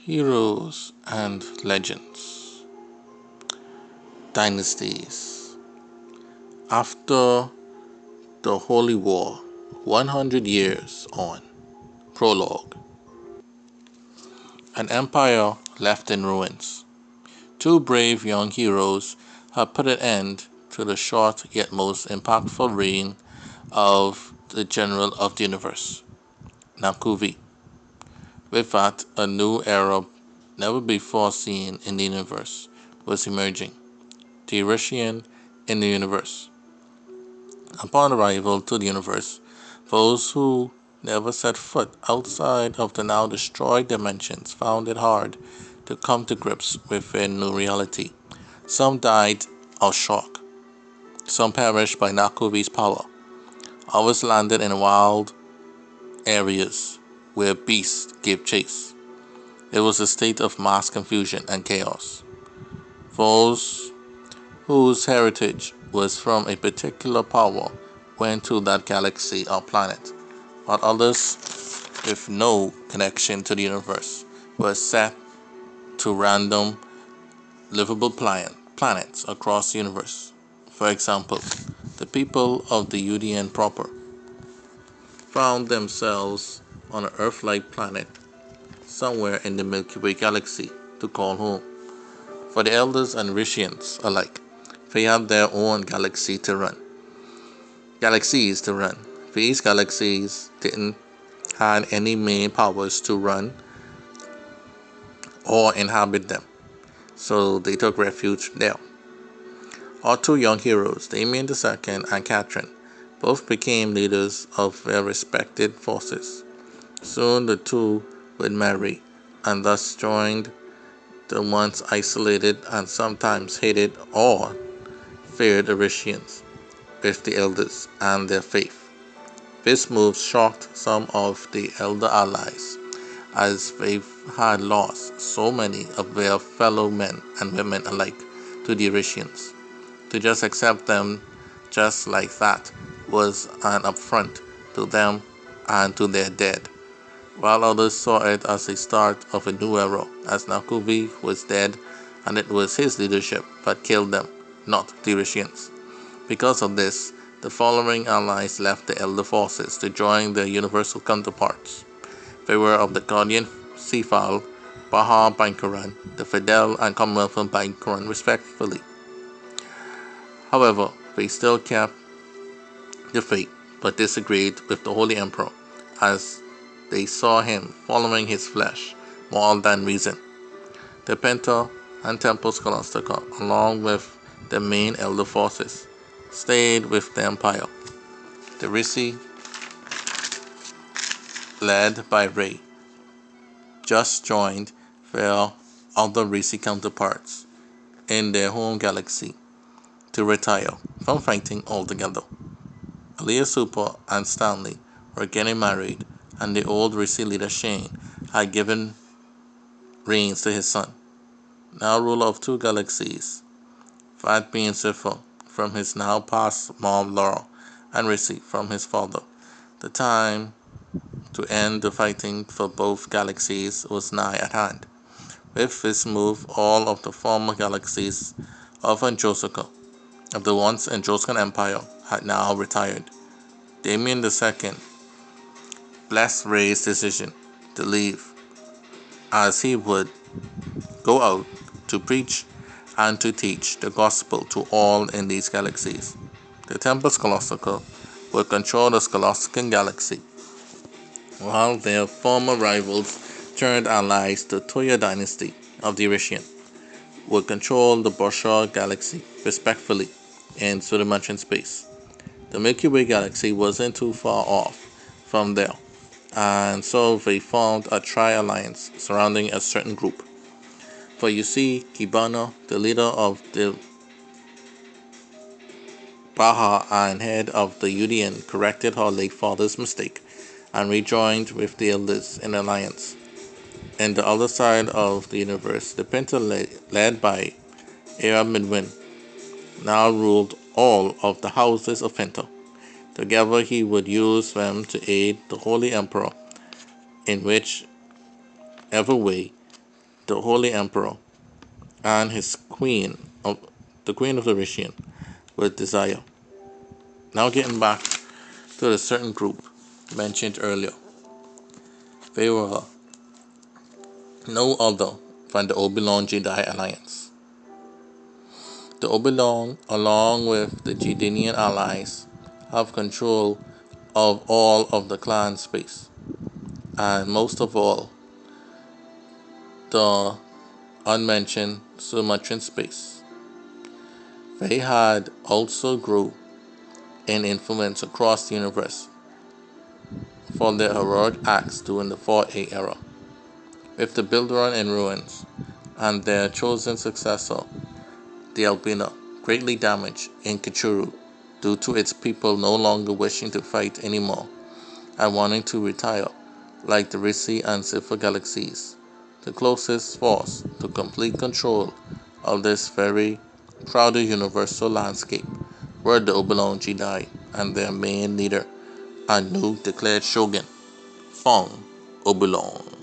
Heroes and Legends. Dynasties. After the Holy War, 100 years on. Prologue. An empire left in ruins. Two brave young heroes have put an end to the short yet most impactful reign of the General of the Universe, Naqvi. With that, a new era never before seen in the universe was emerging. The Russian in the universe. Upon arrival to the universe, those who never set foot outside of the now destroyed dimensions found it hard to come to grips with their new reality. Some died of shock, some perished by Nakovi's power, others landed in wild areas where beasts gave chase. It was a state of mass confusion and chaos. Those whose heritage was from a particular power went to that galaxy or planet, while others with no connection to the universe were set to random livable planets across the universe. For example, the people of the UDN proper found themselves on an Earth-like planet somewhere in the Milky Way galaxy to call home. For the Elders and Rishians alike, they had their own galaxies to run. These galaxies didn't have any main powers to run or inhabit them, so they took refuge there. Our two young heroes, Damien II and Catherine, both became leaders of their respected forces. Soon the two would marry, and thus joined the once isolated and sometimes hated or feared Irishans with the elders and their faith. This move shocked some of the elder allies, as they had lost so many of their fellow men and women alike to the Irishans. To just accept them just like that was an affront to them and to their dead, while others saw it as a start of a new era, as Naqvi was dead and it was his leadership that killed them, not the Irishans. Because of this, the following allies left the elder forces to join their universal counterparts. They were of the Guardian Seafal, Baha Bankaran, the Fidel and Commonwealth of Bankaran respectively. However, they still kept the faith, but disagreed with the Holy Emperor, as they saw him following his flesh more than reason. The Penta and Temple Scholastica, along with the main elder forces, stayed with the empire. The Risi, led by Ray, just joined their other Risi counterparts in their home galaxy to retire from fighting altogether. Aliyah Super and Stanley were getting married, and the old Risi leader Shane had given reins to his son, now ruler of two galaxies, that being Zephyr from his now past mom Laura, and Risi from his father. The time to end the fighting for both galaxies was nigh at hand. With this move, all of the former galaxies of Anjosaka, of the once Anjoskan Empire, had now retired. Damien II blessed Ray's decision to leave, as he would go out to preach and to teach the gospel to all in these galaxies. The Temple Scholastica would control the Scholastican galaxy, while their former rivals turned allies, the Toya dynasty of the Irishian, would control the Borsha galaxy respectively in Sudamantian space. The Milky Way galaxy wasn't too far off from there, and so they formed a tri-alliance surrounding a certain group. For you see, Kibana, the leader of the Baha and head of the UDN, corrected her late father's mistake and rejoined with the elders in alliance. In the other side of the universe, the Penta led by Era Midwin now ruled all of the houses of Penta. Together he would use them to aid the Holy Emperor in whichever way the Holy Emperor, and his queen, of the Queen of the Rishyan, with desire. Now getting back to the certain group mentioned earlier. They were no other than the Oberon Jedi Alliance. The Oberon, along with the Jedidian allies, have control of all of the clan space, and most of all, the unmentioned Sumatran space. They had also grew in influence across the universe for their heroic acts during the 4A era, with the Bilderón in ruins and their chosen successor, the Albina, greatly damaged in Kachuru due to its people no longer wishing to fight anymore and wanting to retire, like the Risi and Sifra galaxies. The closest force to complete control of this very crowded universal landscape were the Oberon Jedi and their main leader and new declared shogun, Fong Oberon.